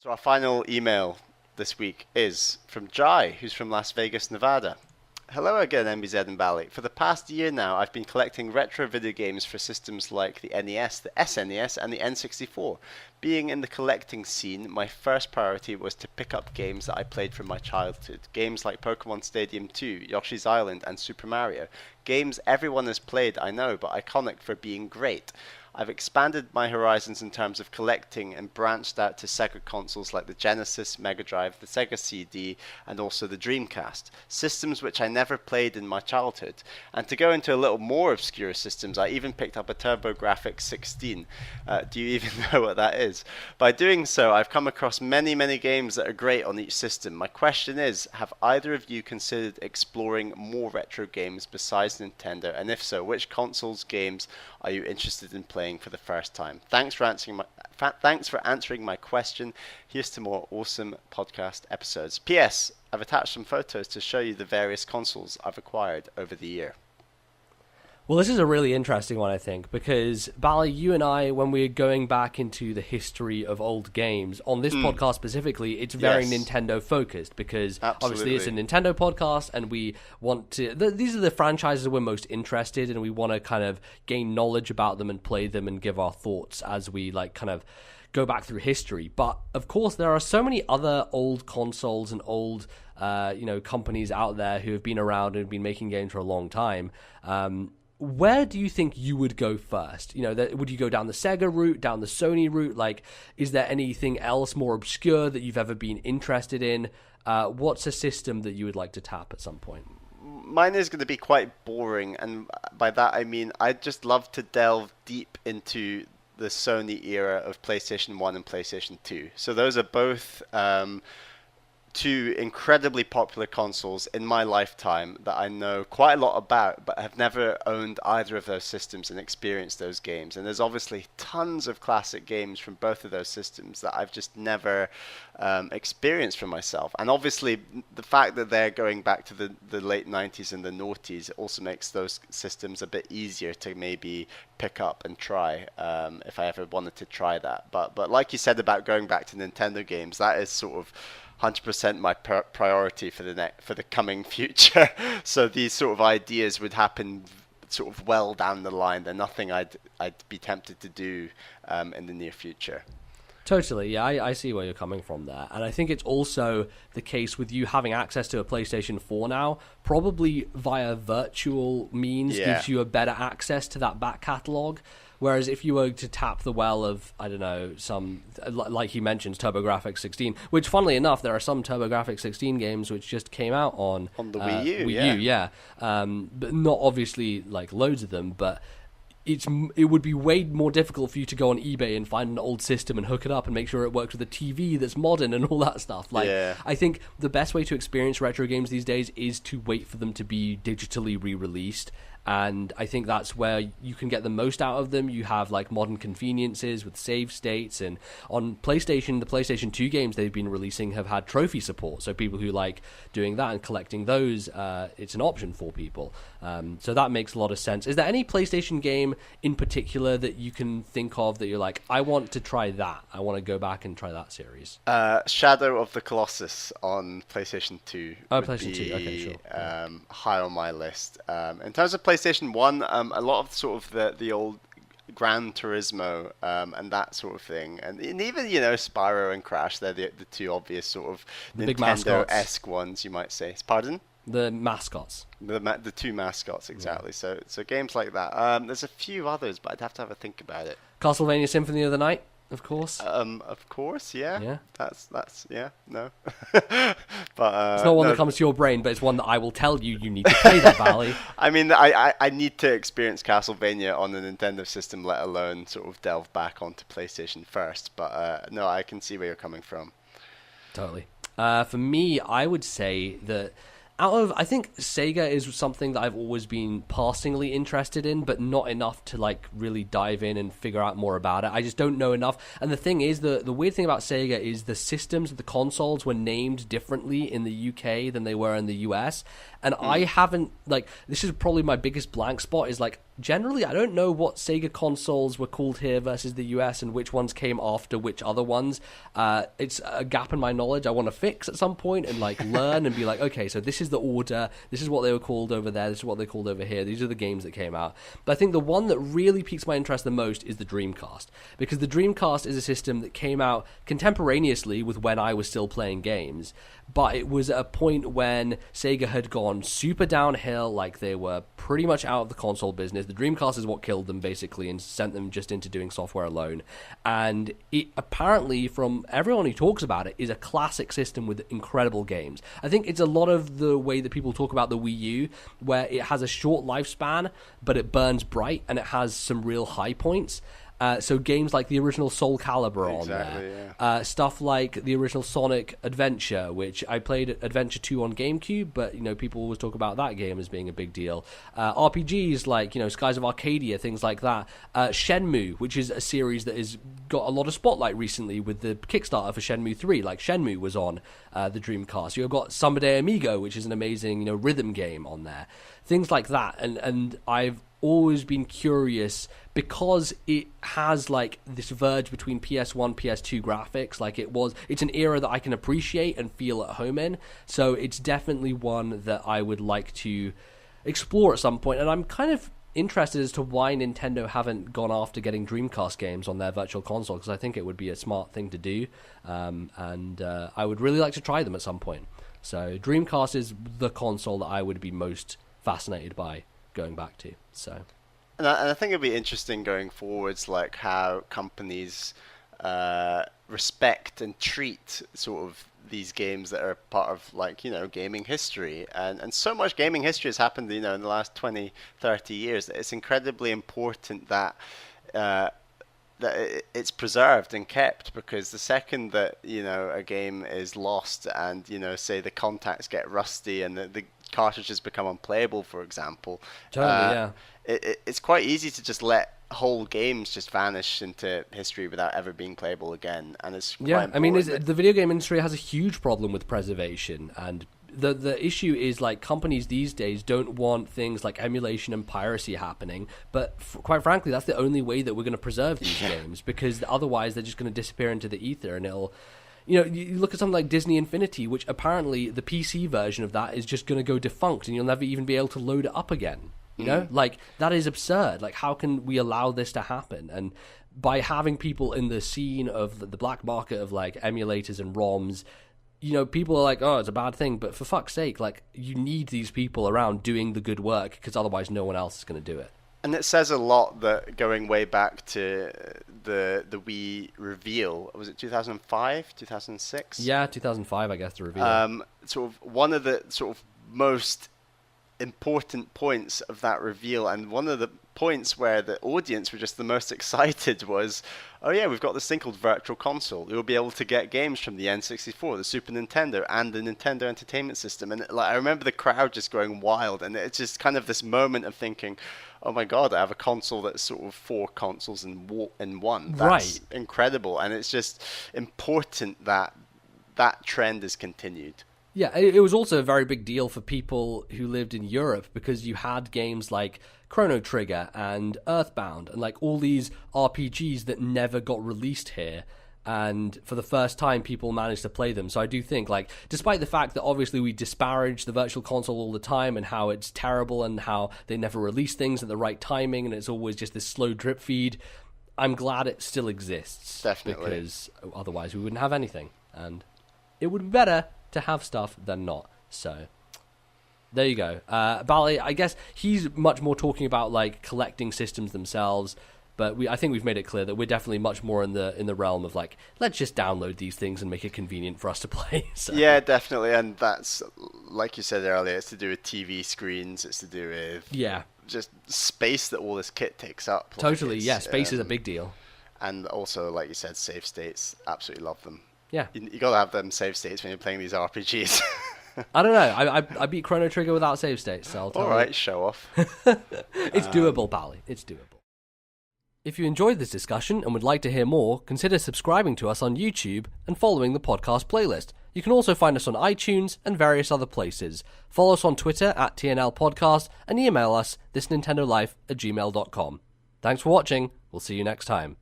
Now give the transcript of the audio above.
So our final email this week is from Jai, who's from Las Vegas, Nevada. Hello again, MBZ and Bally. For the past year now, I've been collecting retro video games for systems like the NES, the SNES, and the N64. Being in the collecting scene, my first priority was to pick up games that I played from my childhood. Games like Pokemon Stadium 2, Yoshi's Island, and Super Mario. Games everyone has played, I know, but iconic for being great. I've expanded my horizons in terms of collecting and branched out to Sega consoles like the Genesis, Mega Drive, the Sega CD, and also the Dreamcast, systems which I never played in my childhood. And to go into a little more obscure systems, I even picked up a TurboGrafx 16. Do you even know what that is? By doing so, I've come across many games that are great on each system. My question is, have either of you considered exploring more retro games besides Nintendo? And if so, which consoles games are you interested in playing for the first time? Thanks for answering my question. Here's to more awesome podcast episodes. P.S. I've attached some photos to show you the various consoles I've acquired over the year. Well, this is a really interesting one, I think, because, Bally, you and I, when we're going back into the history of old games, on this podcast specifically, it's very Nintendo-focused, because obviously it's a Nintendo podcast, and we want to... these are the franchises we're most interested in, and we want to kind of gain knowledge about them and play them and give our thoughts as we, kind of go back through history. But, of course, there are so many other old consoles and old... companies out there who have been around and have been making games for a long time. Where do you think you would go first? Would you go down the Sega route, down the Sony route? Is there anything else more obscure that you've ever been interested in? What's a system that you would like to tap at some point? Mine is going to be quite boring, and by that I mean I'd just love to delve deep into the Sony era of PlayStation 1 and PlayStation 2. So those are both... two incredibly popular consoles in my lifetime that I know quite a lot about, but have never owned either of those systems and experienced those games. And there's obviously tons of classic games from both of those systems that I've just never experienced for myself. And obviously the fact that they're going back to the late 90s and the noughties also makes those systems a bit easier to maybe pick up and try if I ever wanted to try that. But like you said about going back to Nintendo games, that is sort of 100% my priority for the coming future. So these sort of ideas would happen sort of well down the line. They're nothing I'd be tempted to do in the near future. Totally, yeah, I see where you're coming from there. And I think it's also the case with you having access to a PlayStation 4 now, probably via virtual means gives you a better access to that back catalogue. Whereas if you were to tap the well of, I don't know, some, like he mentions, TurboGrafx 16, which funnily enough, there are some TurboGrafx 16 games which just came out on the Wii U, Wii U, yeah. But not obviously loads of them, but it would be way more difficult for you to go on eBay and find an old system and hook it up and make sure it works with a TV that's modern and all that stuff. I think the best way to experience retro games these days is to wait for them to be digitally re-released. And I think that's where you can get the most out of them. You have modern conveniences with save states, and on PlayStation, the PlayStation 2 games they've been releasing have had trophy support. So people who like doing that and collecting those, it's an option for people. So that makes a lot of sense. Is there any PlayStation game in particular that you can think of that you're like, I want to try that. I want to go back and try that series? Shadow of the Colossus on PlayStation 2 would PlayStation 2, okay, sure. High on my list. In terms of PlayStation 1, a lot of sort of the old Gran Turismo and that sort of thing, and even Spyro and Crash, they're the two obvious sort of Nintendo-esque ones, you might say. Pardon? The mascots. The two mascots, exactly. Yeah. So games like that. There's a few others, but I'd have to have a think about it. Castlevania Symphony of the Night, of course. Of course, yeah. Yeah. That's yeah, no. But it's not one that comes to your brain, but it's one that I will tell you need to play that, Bally. I mean, I need to experience Castlevania on the Nintendo system, let alone sort of delve back onto PlayStation first. But no, I can see where you're coming from. Totally. For me, I would say that I think Sega is something that I've always been passingly interested in, but not enough to really dive in and figure out more about it. I just don't know enough. And the thing is, the weird thing about Sega is the systems, the consoles were named differently in the UK than they were in the US. And I haven't, this is probably my biggest blank spot, is generally, I don't know what Sega consoles were called here versus the US and which ones came after which other ones. It's a gap in my knowledge I want to fix at some point and like learn and be like, okay, so this is the order, this is what they were called over there, this is what they're called over here, these are the games that came out. But I think the one that really piques my interest the most is the Dreamcast, because the Dreamcast is a system that came out contemporaneously with when I was still playing games, but it was at a point when Sega had gone super downhill, like they were pretty much out of the console business. The Dreamcast is what killed them, basically, and sent them just into doing software alone. And it apparently, from everyone who talks about it, is a classic system with incredible games. I think it's a lot of the way that people talk about the Wii U, where it has a short lifespan, but it burns bright, and it has some real high points. So games like the original Soul Calibur on there, yeah. Stuff like the original Sonic Adventure, which I played Adventure 2 on GameCube, but people always talk about that game as being a big deal. RPGs like Skies of Arcadia, things like that. Shenmue, which is a series that has got a lot of spotlight recently with the Kickstarter for Shenmue 3. Like Shenmue was on the Dreamcast. You've got Samba de Amigo, which is an amazing rhythm game on there. Things like that, and I've always been curious because it has like this verge between PS1, PS2 graphics. Like it's an era that I can appreciate and feel at home in. So it's definitely one that I would like to explore at some point. And I'm kind of interested as to why Nintendo haven't gone after getting Dreamcast games on their virtual console, because I think it would be a smart thing to do. And I would really like to try them at some point. So Dreamcast is the console that I would be most fascinated by going back to. So, and I think it'd be interesting going forwards, like how companies respect and treat sort of these games that are part of gaming history, and so much gaming history has happened in the last 20-30 years that it's incredibly important that it's preserved and kept, because the second that a game is lost and say the contacts get rusty and the cartridges become unplayable, for example, it's quite easy to just let whole games just vanish into history without ever being playable again. And it's quite I mean, the video game industry has a huge problem with preservation, and the issue is like companies these days don't want things like emulation and piracy happening, but quite frankly that's the only way that we're going to preserve these games, because otherwise they're just going to disappear into the ether. And it'll you look at something like Disney Infinity, which apparently the PC version of that is just going to go defunct and you'll never even be able to load it up again. Like, that is absurd. Like, how can we allow this to happen? And by having people in the scene of the black market of like emulators and ROMs, people are like, oh, it's a bad thing, but for fuck's sake, like, you need these people around doing the good work, because otherwise no one else is going to do it. And it says a lot that going way back to the Wii reveal, was it 2005, 2006? Yeah, 2005, I guess, the reveal. Sort of one of the sort of most important points of that reveal, and one of the points where the audience were just the most excited was, oh yeah, we've got this thing called Virtual Console. You'll be able to get games from the N64, the Super Nintendo, and the Nintendo Entertainment System. And I remember the crowd just going wild, and it's just kind of this moment of thinking, oh my god, I have a console that's sort of 4 consoles in one. That's incredible, and it's just important that that trend is continued. Yeah, it was also a very big deal for people who lived in Europe, because you had games like Chrono Trigger and Earthbound and like all these RPGs that never got released here, and for the first time people managed to play them. So I do think, like, despite the fact that obviously we disparage the Virtual Console all the time and how it's terrible and how they never release things at the right timing and it's always just this slow drip feed, I'm glad it still exists. Definitely. Because otherwise we wouldn't have anything, and it would be better to have stuff than not. So there you go. Bally, I guess he's much more talking about like collecting systems themselves, but I think we've made it clear that we're definitely much more in the realm of like, let's just download these things and make it convenient for us to play. So. Yeah, definitely, and that's, like you said earlier, it's to do with TV screens, it's to do with just space that all this kit takes up. Totally, space is a big deal. And also, like you said, save states, absolutely love them. Yeah, you gotta have them save states when you're playing these RPGs. I don't know. I beat Chrono Trigger without save states, so I'll tell you. All right, show off. It's doable, Bally. It's doable. If you enjoyed this discussion and would like to hear more, consider subscribing to us on YouTube and following the podcast playlist. You can also find us on iTunes and various other places. Follow us on Twitter at TNL Podcast and email us thisnintendolife@gmail.com. Thanks for watching. We'll see you next time.